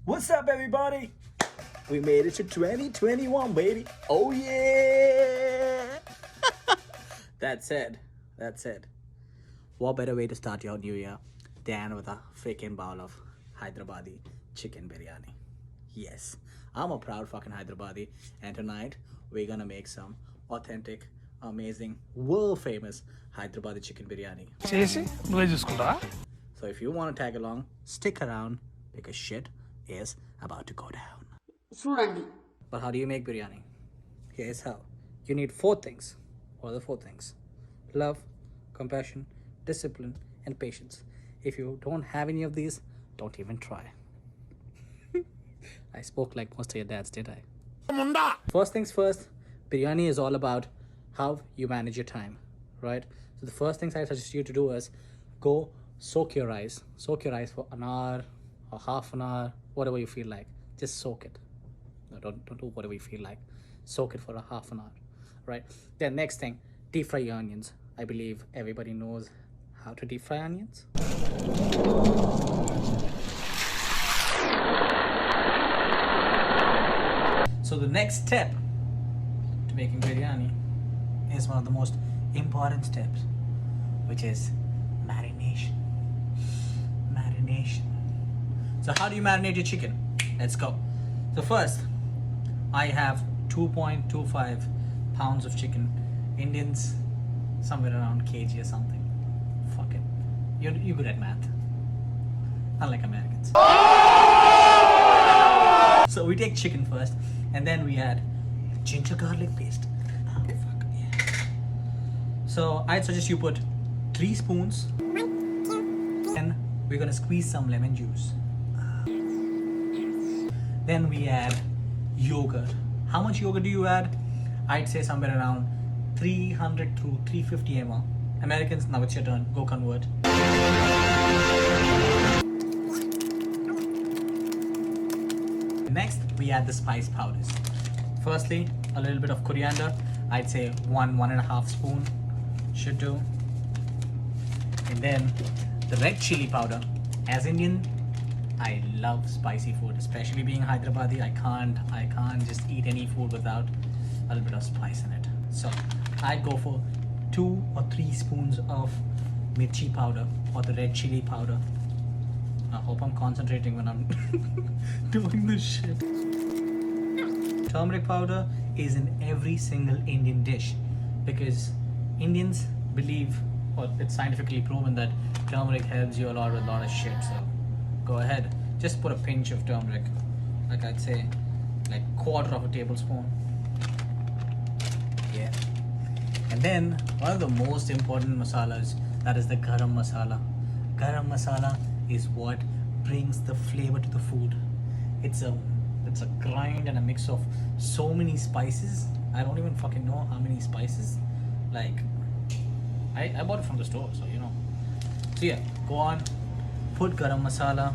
What's up, everybody? We made it to 2021, baby. Oh, yeah. That's it. What better way to start your new year than with a freaking bowl of Hyderabadi chicken biryani? Yes, I'm a proud fucking Hyderabadi, and tonight we're gonna make some authentic, amazing, world famous Hyderabadi chicken biryani. చేసి నువ్వే చూసుకుంటా. So if you want to tag along, stick around because shit is about to go down. చూడండి. But how do you make biryani? Here's how. You need 4 things. What are the 4 things? Love, compassion, discipline, and patience. If you don't have any of these, don't even try. I spoke like most of your dads, did I? First things first, biryani is all about how you manage your time, right? So the first things I suggest you to do is go soak your rice. Soak your rice for an hour or half an hour, whatever you feel like. Just soak it. No, don't do whatever you feel like. Soak it for a half an hour, right? Then next thing, deep fry your onions. I believe everybody knows how to deep fry onions. So the next step to making biryani is one of the most important steps, which is marination. So how do you marinate your chicken? Let's go. So first, I have 2.25 pounds of chicken. Indians, somewhere around kg or something. Fuck it. You're good at math. Unlike Americans. So we take chicken first, and then we add ginger garlic paste. Oh, fuck yeah. So I'd suggest you put 3 spoons. Then we're gonna squeeze some lemon juice. Then we add yogurt. How much yogurt do you add? I'd say somewhere around 300 to 350 ml. Americans, now it's your turn. Go convert. Next, we add the spice powders. Firstly, a little bit of coriander. I'd say 1.5 spoon should do. And then the red chili powder. As Indian, I love spicy food, especially being Hyderabadi. I can't just eat any food without a little bit of spice in it. So I'd go for 2 or 3 spoons of mirchi powder or the red chili powder. I hope I'm concentrating when I'm doing this shit. Turmeric powder is in every single Indian dish because Indians believe, or it's scientifically proven, that turmeric helps you a lot with a lot of shit. So go ahead, just put a pinch of turmeric, like I'd say like 1/4 of a tablespoon. Yeah. And then one of the most important masalas, that is the garam masala. Garam masala is what brings the flavor to the food. It's a grind and a mix of so many spices. I don't even fucking know how many spices. Like I bought it from the store, so you know. So yeah, go on, put garam masala.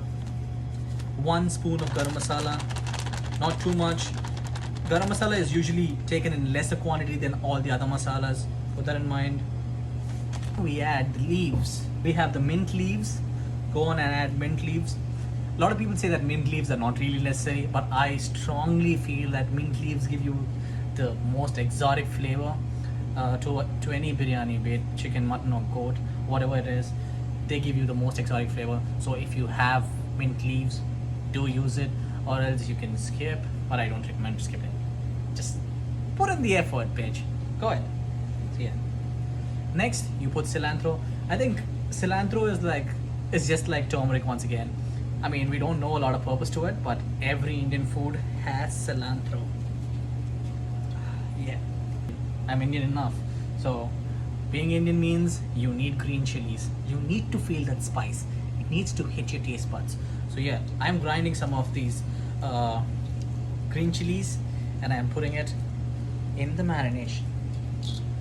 1 spoon of garam masala, not too much. Garam masala is usually taken in lesser quantity than all the other masalas. Put that in mind. We add the leaves. We have the mint leaves. Go on and add mint leaves. A lot of people say that mint leaves are not really necessary, but I strongly feel that mint leaves give you the most exotic flavor to any biryani, be it chicken, mutton or goat, whatever it is. They give you the most exotic flavor. So if you have mint leaves, do use it, or else you can skip, but I don't recommend skipping. Just put in the effort, bitch. Go ahead. So yeah. Next, you put cilantro. I think cilantro is just like turmeric once again. I mean, we don't know a lot of purpose to it, but every Indian food has cilantro. Yeah. I'm Indian enough. So being Indian means you need green chilies. You need to feel that spice. It needs to hit your taste buds. So yeah, I'm grinding some of these green chilies and I'm putting it in the marination.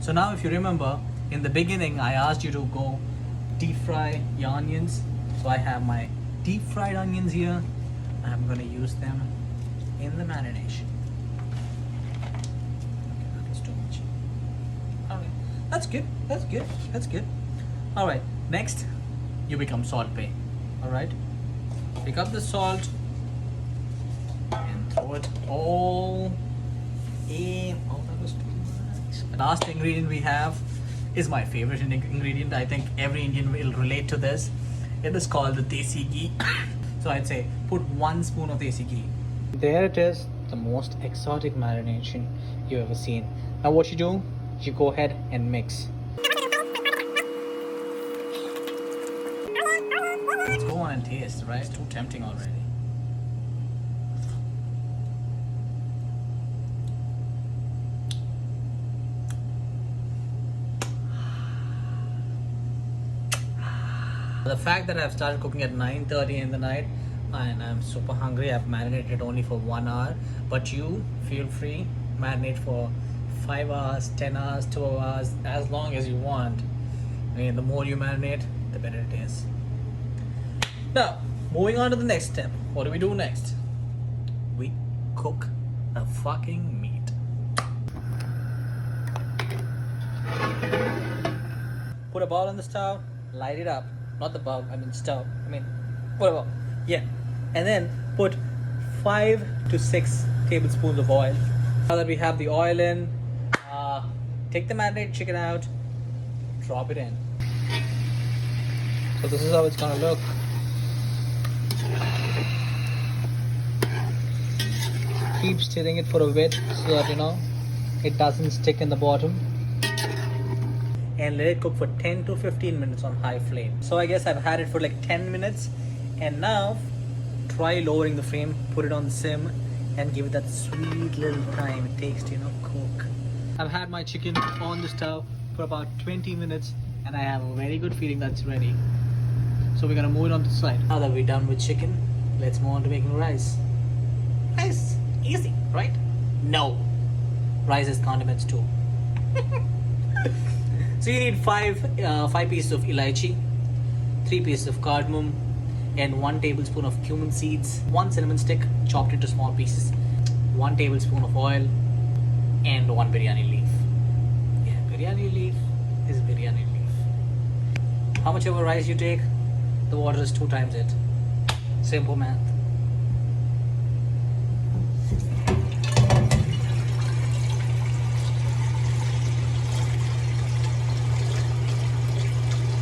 So now if you remember, in the beginning I asked you to go deep fry your onions. So I have my deep fried onions here. I'm going to use them in the marination. Okay, that was too much. Alright, that's good. Alright, next you become salt pay. Alright, pick up the salt, throw it all in. Oh, that was too much. The last ingredient we have is my favorite ingredient. I think every Indian will relate to this. It is called the desi ghee. So I'd say put 1 spoon of desi ghee. There it is, the most exotic marination you've ever seen. Now what you do, you go ahead and mix. Let's go on and taste, right? It's too tempting already. The fact that I've started cooking at 9:30 in the night and I'm super hungry, I've marinated only for 1 hour, but you feel free, marinate for 5 hours, 10 hours, 12 hours, as long as you want. I mean, the more you marinate, the better it is. Now, moving on to the next step. What do we do next? We cook the fucking meat. Put a bowl on the stove, light it up. Not the bulb, I mean stove. I mean, whatever. Yeah. And then put 5 to 6 tablespoons of oil. Now that we have the oil in, take the marinated chicken out, drop it in. So this is how it's gonna look. Keep stirring it for a bit so that it doesn't stick in the bottom. And let it cook for 10 to 15 minutes on high flame. So I guess I've had it for like 10 minutes. And now try lowering the flame, put it on the sim, and give it that sweet little time it takes to cook. I've had my chicken on the stove for about 20 minutes and I have a very good feeling that's ready. So we're gonna move it on to the side. Now that we're done with chicken, let's move on to making rice. Rice, easy, right? No, rice has condiments too. So you need 5 pieces of elaichi, 3 pieces of cardamom, and 1 tablespoon of cumin seeds, 1 cinnamon stick chopped into small pieces, 1 tablespoon of oil, and 1 biryani leaf. Yeah, biryani leaf is biryani leaf. How much ever rice you take, the water is 2 times it. Simple math.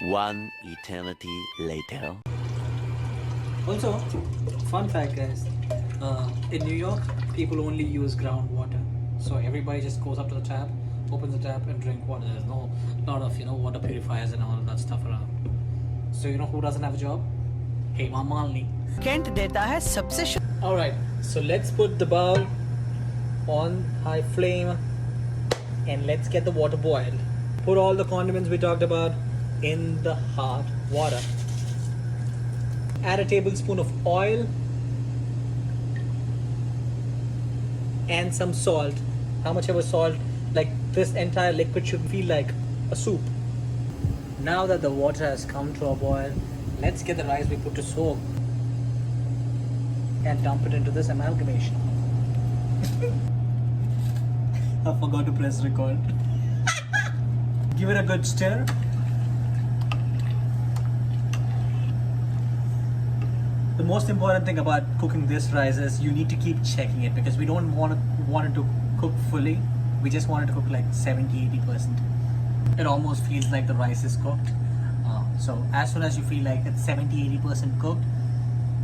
One eternity later. Also, fun fact guys, in New York, people only use groundwater. So everybody just goes up to the tap, opens the tap and drink water. There's no lot of water purifiers and all of that stuff around. So who doesn't have a job? Hey, Malini. Kent deta hai sabse. Alright, so let's put the bowl on high flame and let's get the water boiled. Put all the condiments we talked about in the hot water. Add a tablespoon of oil and some salt. How much ever salt, like this entire liquid should feel like a soup. Now that the water has come to a boil, let's get the rice we put to soak and dump it into this amalgamation. I forgot to press record. Give it a good stir. The most important thing about cooking this rice is you need to keep checking it because we don't want it to cook fully. We just want it to cook like 70-80%. It almost feels like the rice is cooked. So as soon as you feel like it's 70-80% cooked,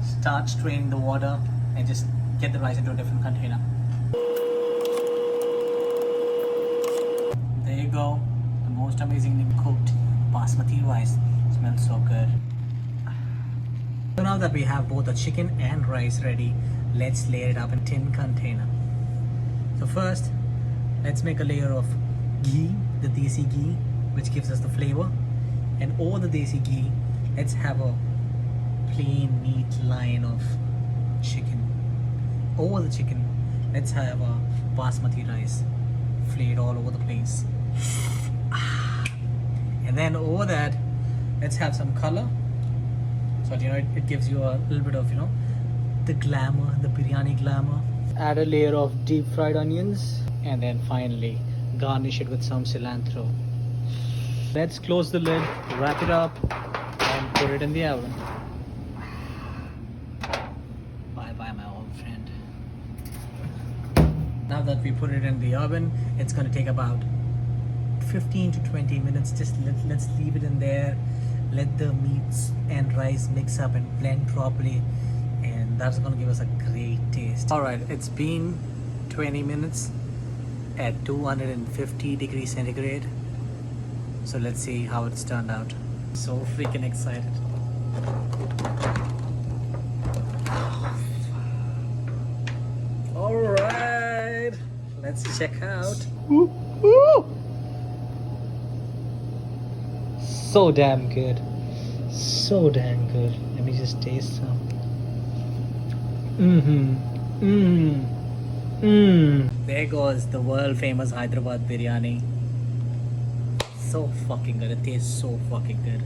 start straining the water and just get the rice into a different container. There you go. The most amazingly cooked basmati rice. Smells so good. So now that we have both the chicken and rice ready, let's layer it up in a tin container. So first, let's make a layer of ghee, the desi ghee, which gives us the flavor. And over the desi ghee, let's have a plain neat line of chicken. Over the chicken, let's have a basmati rice flayed all over the place. And then over that, let's have some color. So it gives you a little bit of the glamour, the biryani glamour. Add a layer of deep fried onions and then finally garnish it with some cilantro. Let's close the lid, wrap it up and put it in the oven. Bye bye my old friend. that we put it in the oven, it's going to take about 15 to 20 minutes. Just let's leave it in there, let the meats and rice mix up and blend properly, and that's going to give us a great taste. All right, it's been 20 minutes at 250 degrees centigrade, so let's see how it's turned out. So freaking excited. All right, let's check out. So damn good. So damn good. Let me just taste some. There goes the world famous Hyderabad biryani. So fucking good. It tastes so fucking good.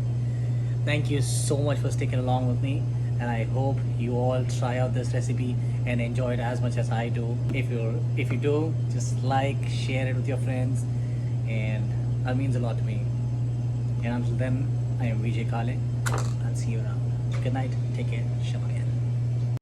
Thank you so much for sticking along with me, and I hope you all try out this recipe and enjoy it as much as I do. If you do, just like, share it with your friends, and that means a lot to me. And until then, I am Vijay Kale. I'll see you around. Good night. Take care. Shalom.